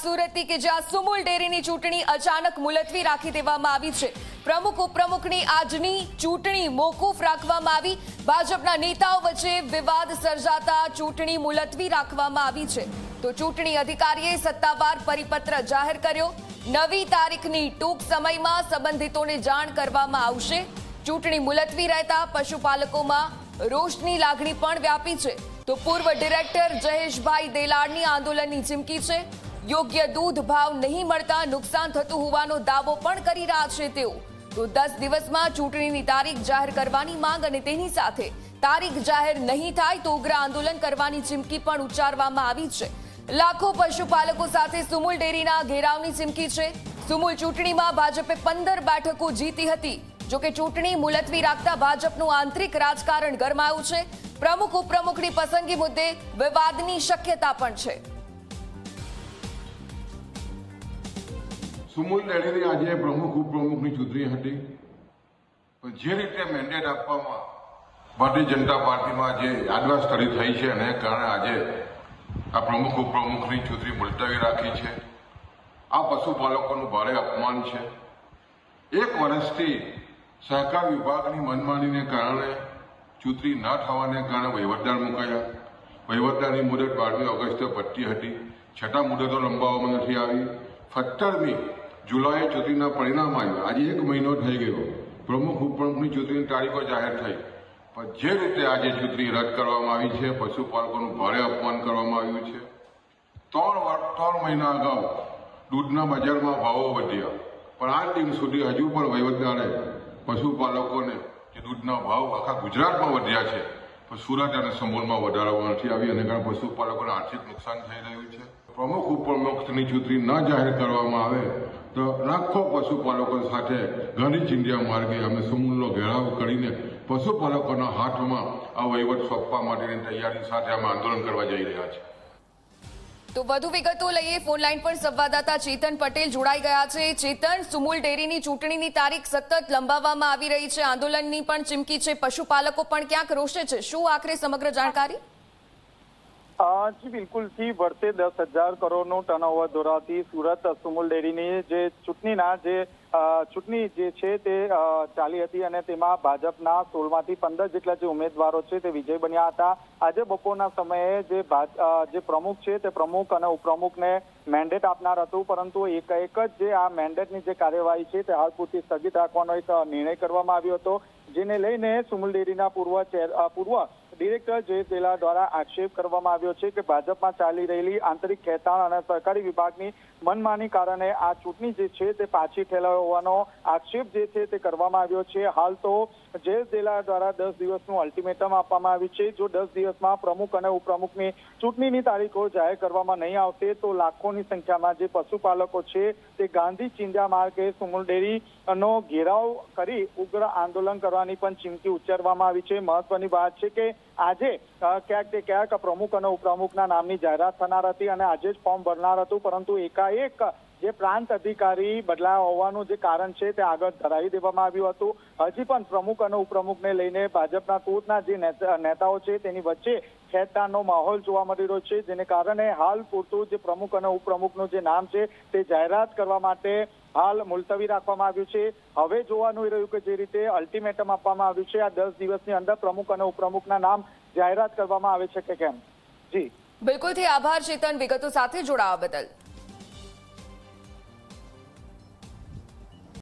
સુરતની કે જ્યાં સુમુલ ડેરીની ચૂંટણી અચાનક મુલતવી રાખી દેવામાં આવી છે। પ્રમુખ ઉપપ્રમુખની આજની ચૂંટણી મોકૂફ રાખવામાં આવી। ભાજપના નેતાઓ વચ્ચે વિવાદ સર્જાતા ચૂંટણી મુલતવી રાખવામાં આવી છે। તો ચૂંટણી અધિકારીએ સત્તાવાર પરિપત્ર જાહેર કર્યો। નવી તારીખની ટૂંક સમયમાં સંબંધિતોને જાણ કરવામાં આવશે। ચૂંટણી મુલતવી રહેતા પશુપાલકોમાં રોષની લાગણી પણ વ્યાપી છે। તો પૂર્વ ડિરેક્ટર જયેશભાઈ દેલાડની આંદોલનની ચીમકી છે। યોગ્ય દૂધ ભાવ નહીં મળતા નુકસાન થતું હોવાનો દાવો પણ કરી રહ્યા છે તેઓ। તો 10 દિવસમાં ચૂંટણીની તારીખ જાહેર કરવાની માંગ અને તેની સાથે તારીખ જાહેર નહીં થાય તો ઉગ્ર આંદોલન કરવાની ચીમકી પણ ઉચ્ચારવામાં આવી છે। લાખો પશુપાલકો સાથે સુમુલ ડેરીના ઘેરાવની ચીમકી છે। સુમુલ ચૂંટણીમાં ભાજપે 15 બેઠકો જીતી હતી। જોકે ચૂંટણી મુલતવી રાખતા ભાજપનું આંતરિક રાજકારણ ગરમાયું છે। પ્રમુખ ઉપપ્રમુખની પસંદગી મુદ્દે વિવાદની શક્યતા પણ છે। સુમુલ ડેરીની આજે પ્રમુખ ઉપપ્રમુખની ચૂંટણી હતી, પણ જે રીતે મેન્ડેટ આપવામાં ભારતીય જનતા પાર્ટીમાં જે યાદવાસ્તરી થઈ છે અને કારણે આજે આ પ્રમુખ ઉપપ્રમુખની ચૂંટણી મુલતવી રાખી છે। આ પશુપાલકોનું ભારે અપમાન છે। 1 વર્ષથી સહકાર વિભાગની મનમાનીને કારણે ચૂંટણી ન થવાને કારણે વહીવટદાર મુકાયા। વહીવટદારની મુદત 12મી ઓગસ્ટે પતી હતી, છતાં મુદતો લંબાવવામાં નથી આવી। 17મી જુલાઈએ ચૂંટણીના પરિણામ આવ્યા। આજે 1 મહિનો થઈ ગયો, પ્રમુખ ઉપપ્રમુખની ચૂંટણીની તારીખો જાહેર થઈ, પણ જે રીતે આજે ચૂંટણી રદ કરવામાં આવી છે, પશુપાલકોનું ભારે અપમાન કરવામાં આવ્યું છે। 3 મહિના અગાઉ દૂધના બજારમાં ભાવો વધ્યા, પણ આજ દિન સુધી હજુ પણ વહીવટદારે પશુપાલકોને જે દૂધના ભાવ આખા ગુજરાતમાં વધ્યા છે, પણ સુરત અને સમૂહમાં વધારવામાં નથી આવી, અને કારણે પશુપાલકોને આર્થિક નુકસાન થઈ રહ્યું છે। પ્રમુખ ઉપપ્રમુખની ચૂંટણી ન જાહેર કરવામાં આવે તો લાખો પશુપાલકો સાથે ગાંધી ચિંધ્યા માર્ગે અમે સમૂહનો ઘેરાવ કરીને પશુપાલકોના હાથમાં આ વહીવટ સોંપવા માટેની તૈયારી સાથે અમે આંદોલન કરવા જઈ રહ્યા છીએ। તો વધુ વિગતો લઈએ। ફોન લાઈન પર સંવાદદાતા ચેતન પટેલ જોડાઈ ગયા છે। ચેતન, સુમુલ ડેરીની ચૂંટણીની તારીખ સતત લંબાવવામાં આવી રહી છે, આંદોલનની પણ ચીમકી છે, પશુપાલકો પણ ક્યાંક રોષે છે, શું આખરે સમગ્ર જાણકારી? જી બિલકુલ થી વર્ષે 10,000 કરોડનું ટર્નઓવર ધરાવતી સુરત સુમુલ ડેરીની જે ચૂંટણી જે છે તે ચાલી હતી અને તેમાં ભાજપના 16માંથી 15 જેટલા જે ઉમેદવારો છે તે વિજય બન્યા હતા। આજે બપોરના સમયે જે પ્રમુખ છે તે પ્રમુખ અને ઉપપ્રમુખને મેન્ડેટ આપનાર હતું, પરંતુ એક જ જે આ મેન્ડેટની જે કાર્યવાહી છે તે હાલ પૂરતી સ્થગિત રાખવાનો એક નિર્ણય કરવામાં આવ્યો હતો, જેને લઈને સુમુલ ડેરીના પૂર્વ ડિરેક્ટર જયેશ દેલાડ દ્વારા આક્ષેપ કરવામાં આવ્યો છે કે ભાજપમાં ચાલી રહેલી આંતરિક ખેંચાણ અને સરકારી વિભાગની મનમાની કારણે આ ચૂંટણી જે છે તે પાછી ઠેલાયો હોવાનો આક્ષેપ જે છે તે કરવામાં આવ્યો છે। હાલ તો જયેશ દેલાડ દ્વારા 10 દિવસનું અલ્ટિમેટમ આપવામાં આવ્યું છે। જો 10 દિવસમાં પ્રમુખ અને ઉપપ્રમુખની ચૂંટણીની તારીખો જાહેર કરવામાં નહીં આવશે તો લાખોની સંખ્યામાં જે પશુપાલકો છે તે ગાંધી ચિંધ્યા માર્ગે સુમુલ ડેરીનો ઘેરાવ કરી ઉગ્ર આંદોલન કરવાની પણ ચીમકી ઉચ્ચારવામાં આવી છે। મહત્વની વાત છે કે આજે ક્યાંક પ્રમુખ અને ઉપપ્રમુખના નામની જાહેરાત થનાર હતી અને આજે જ ફોર્મ ભરનાર હતું, પરંતુ એકાએક જે પ્રાંત અધિકારી બદલાયા હોવાનું જે કારણ છે તે આગળ ધરાવી દેવામાં આવ્યું હતું। હજી પણ પ્રમુખ અને ઉપપ્રમુખને લઈને ભાજપના ટોચના જે નેતાઓ છે તેની વચ્ચે ખેંચતાણનો માહોલ જોવા મળી રહ્યો છે, જેને કારણે હાલ પૂરતું જે પ્રમુખ અને ઉપપ્રમુખનું જે નામ છે તે જાહેરાત કરવા માટે હાલ મુલતવી રાખવામાં આવ્યું છે। હવે જોવાનું રહ્યું કે જે રીતે અલ્ટિમેટમ આપવામાં આવ્યું છે, આ 10 દિવસની અંદર પ્રમુખ અને ઉપપ્રમુખના નામ જાહેરાત કરવામાં આવે છે કે કેમ? જી બિલકુલથી આભાર ચેતન, વિગતો સાથે જોડાવા બદલ।